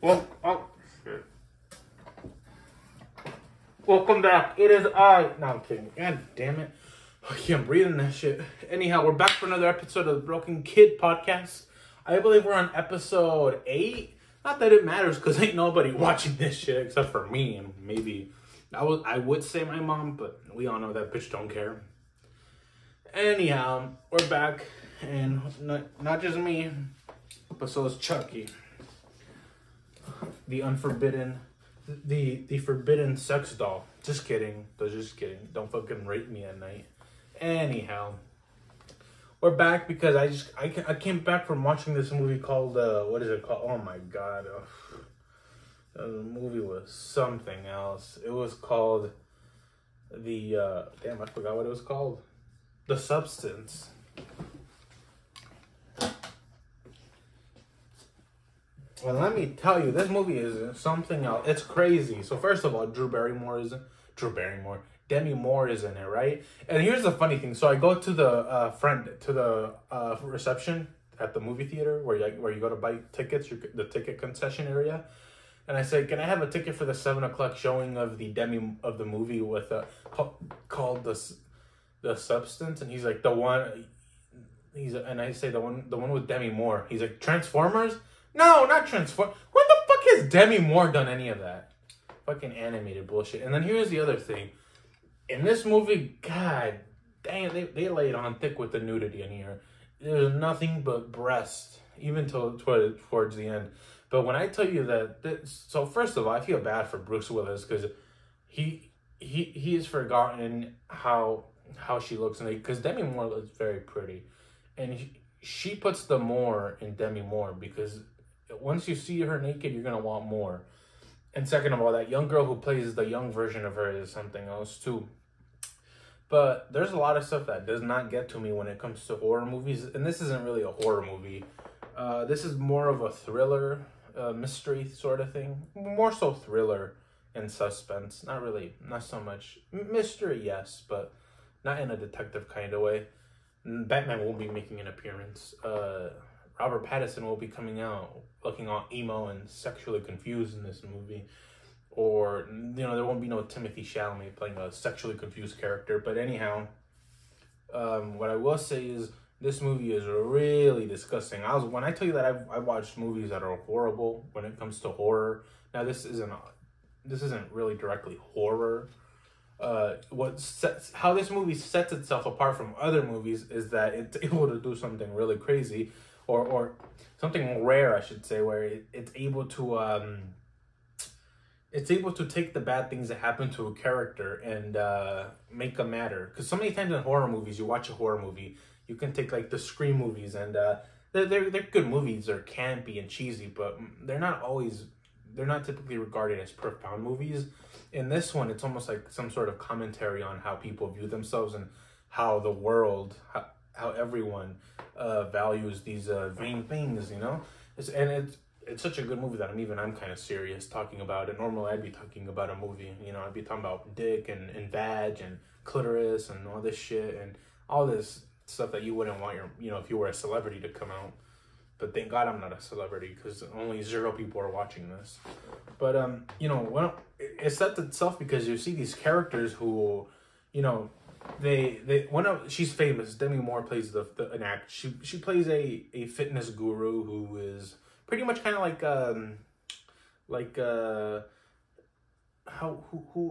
Well, oh, shit. Welcome back. It is I. No, I'm kidding. God damn it. I can't breathe in that shit. Anyhow, we're back for another episode of the Broken Kid Podcast. I believe we're on episode 8. Not that it matters, because ain't nobody watching this shit except for me and maybe... I would say my mom, but we all know that bitch don't care. Anyhow, we're back, and not just me, but so is Chucky. The unforbidden, the forbidden sex doll. Just kidding. Just kidding. Don't fucking rape me at night. Anyhow, we're back because I came back from watching this movie called, what is it called? Oh my god. The movie was something else. It was called damn, I forgot what it was called. The Substance. Well, let me tell you, this movie is something else. It's crazy. So first of all, Demi Moore is in it, right? And here's the funny thing. So I go to the reception at the movie theater where you go to buy tickets, the ticket concession area. And I say, can I have a ticket for the 7 o'clock showing of the movie with called the Substance? And he's like, and I say the one with Demi Moore. He's like, Transformers? No, not Transformers. When the fuck has Demi Moore done any of that? Fucking animated bullshit. And then here's the other thing. In this movie, god dang it, they laid on thick with the nudity in here. There's nothing but breast, even towards the end. But when I tell you that, so first of all, I feel bad for Bruce Willis because he's forgotten how she looks, and because Demi Moore looks very pretty, and she puts the more in Demi Moore because once you see her naked, you're gonna want more. And second of all, that young girl who plays the young version of her is something else too. But there's a lot of stuff that does not get to me when it comes to horror movies, and this isn't really a horror movie. This is more of a thriller. Mystery sort of thing, more so thriller and suspense. Not so much mystery, yes, but not in a detective kind of way. Batman will be making an appearance. Robert Pattinson will be coming out looking all emo and sexually confused in this movie, or there won't be no Timothée Chalamet playing a sexually confused character. But anyhow, what I will say is, this movie is really disgusting. When I tell you that I've watched movies that are horrible when it comes to horror. Now this isn't really directly horror. How this movie sets itself apart from other movies is that it's able to do something really crazy, or something rare, I should say, where it's able to take the bad things that happen to a character and make them matter. Because so many times in horror movies, you watch a horror movie. You can take like the Scream movies, and they're good movies. They're campy and cheesy, but they're not typically regarded as profound movies. In this one, it's almost like some sort of commentary on how people view themselves and how the world, how everyone values these vain things. It's such a good movie that I'm kind of serious talking about it. Normally, I'd be talking about a movie. I'd be talking about dick and vag and clitoris and all this shit and all this stuff that you wouldn't want if you were a celebrity to come out. But thank God I'm not a celebrity, because only 0 people are watching this. But it sets itself because you see these characters who, she's famous. Demi Moore plays an act. She plays a fitness guru who is pretty much kind of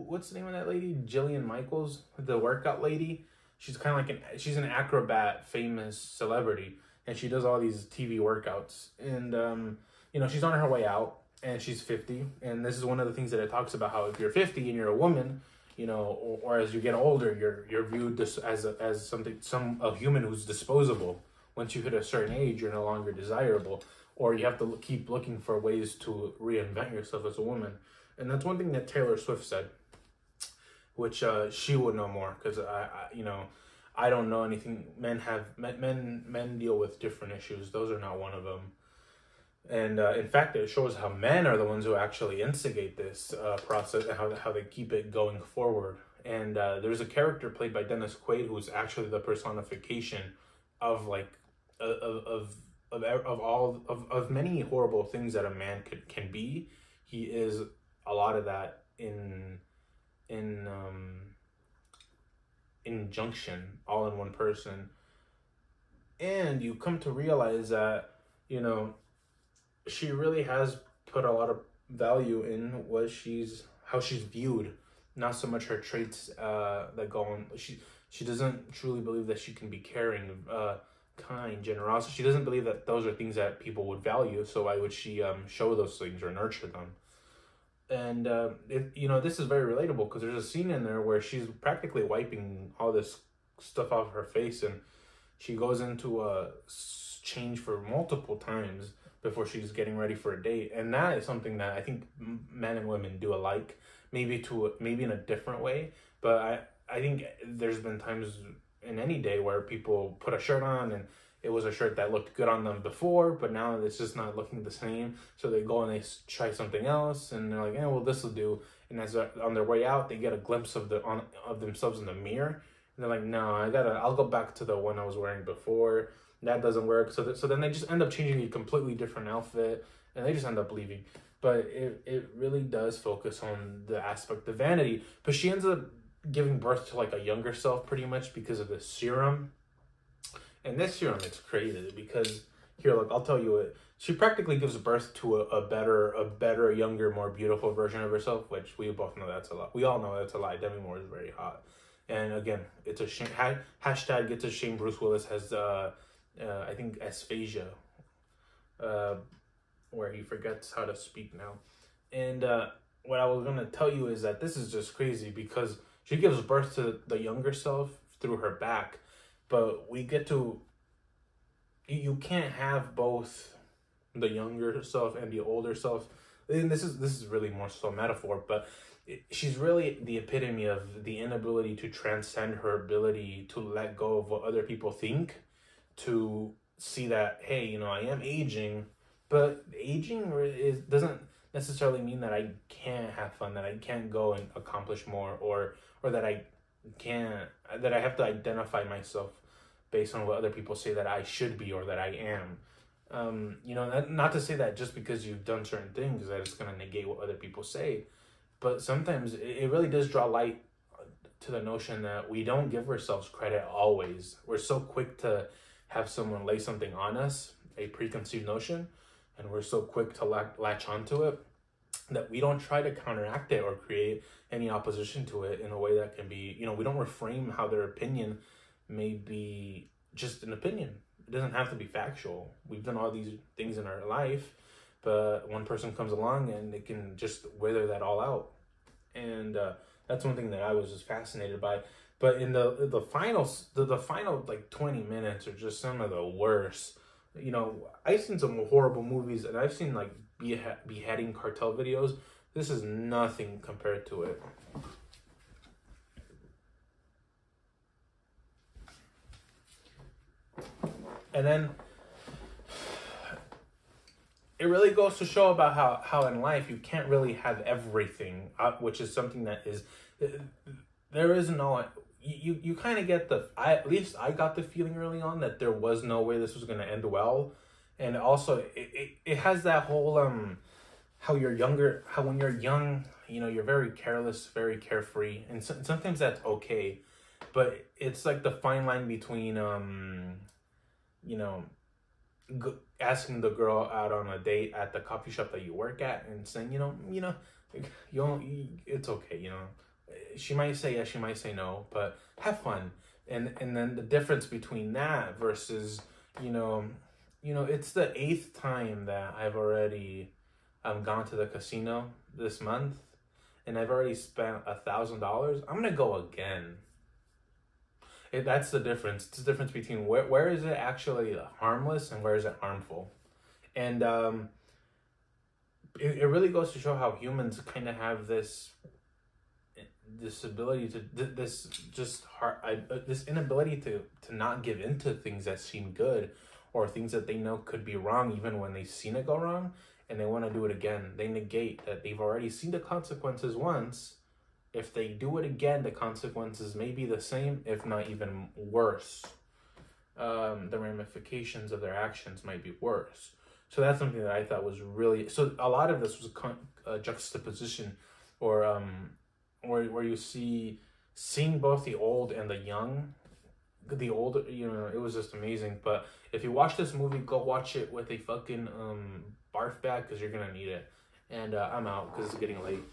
what's the name of that lady? Jillian Michaels, the workout lady. She's kind of she's an acrobat, famous celebrity, and she does all these TV workouts. And, she's on her way out, and she's 50. And this is one of the things that it talks about, how if you're 50 and you're a woman, or as you get older, you're viewed as a human who's disposable. Once you hit a certain age, you're no longer desirable, or you have to keep looking for ways to reinvent yourself as a woman. And that's one thing that Taylor Swift said, which she would know more, because I don't know anything. Men deal with different issues. Those are not one of them. And in fact, it shows how men are the ones who actually instigate this process and how they keep it going forward. And there's a character played by Dennis Quaid who's actually the personification of of many horrible things that a man can be, he is a lot of that in injunction, all in one person. And you come to realize that, you know, she really has put a lot of value in how she's viewed, not so much her traits that go on. She doesn't truly believe that she can be caring, kind, generous. She doesn't believe that those are things that people would value. So why would she show those things or nurture them? And this is very relatable because there's a scene in there where she's practically wiping all this stuff off her face, and she goes into a change for multiple times before she's getting ready for a date. And that is something that I think men and women do alike, maybe in a different way. But I think there's been times in any day where people put a shirt on and it was a shirt that looked good on them before, but now it's just not looking the same. So they go and they try something else, and they're like, well, this will do. And as they're on their way out, they get a glimpse of themselves in the mirror. And they're like, no, I'll go back to the one I was wearing before. That doesn't work. So then they just end up changing a completely different outfit, and they just end up leaving. But it really does focus on the aspect of vanity. But she ends up giving birth to like a younger self pretty much because of the serum. And this serum, it's crazy because here, look, I'll tell you what. She practically gives birth to a better, younger, more beautiful version of herself, which we both know that's a lie. We all know that's a lie. Demi Moore is very hot. And again, it's a shame. Hashtag it's a shame Bruce Willis has, I think, asphasia, where he forgets how to speak now. And what I was going to tell you is that this is just crazy because she gives birth to the younger self through her back. But we get to, you can't have both the younger self and the older self. And this is really more so a metaphor, but she's really the epitome of the inability to transcend her ability to let go of what other people think, to see that, hey, I am aging, but aging doesn't necessarily mean that I can't have fun, that I can't go and accomplish more, or that I have to identify myself based on what other people say that I should be or that I am. Not to say that just because you've done certain things that it's going to negate what other people say, but sometimes it really does draw light to the notion that we don't give ourselves credit always. We're so quick to have someone lay something on us, a preconceived notion, and we're so quick to latch onto it that we don't try to counteract it or create any opposition to it in a way that can be, we don't reframe how their opinion may be just an opinion. It doesn't have to be factual. We've done all these things in our life, but one person comes along and it can just wither that all out. And that's one thing that I was just fascinated by. But in the final like 20 minutes are just some of the worst. I've seen some horrible movies and I've seen like beheading cartel videos. This is nothing compared to it. And then it really goes to show about how in life you can't really have everything, which is something that is, there is no, you kind of get at least I got the feeling early on that there was no way this was going to end well. And also it has that whole, how when you're young, you're very careless, very carefree. And sometimes that's okay, but it's like the fine line between, asking the girl out on a date at the coffee shop that you work at and saying, it's okay, she might say yes, she might say no, but have fun. And then the difference between that versus, it's the 8th time that I've already gone to the casino this month and I've already spent $1,000. I'm gonna go again. That's the difference. It's the difference between where is it actually harmless and where is it harmful. And it really goes to show how humans kind of have this ability to this inability to not give in to things that seem good or things that they know could be wrong even when they've seen it go wrong and they want to do it again. They negate that they've already seen the consequences once. If they do it again, the consequences may be the same, if not even worse. the ramifications of their actions might be worse. So that's something that I thought was really, so a lot of this was a juxtaposition, or where you seeing both the old and the young. The old, it was just amazing. But if you watch this movie, go watch it with a fucking barf bag, because you're gonna need it. And I'm out because it's getting late.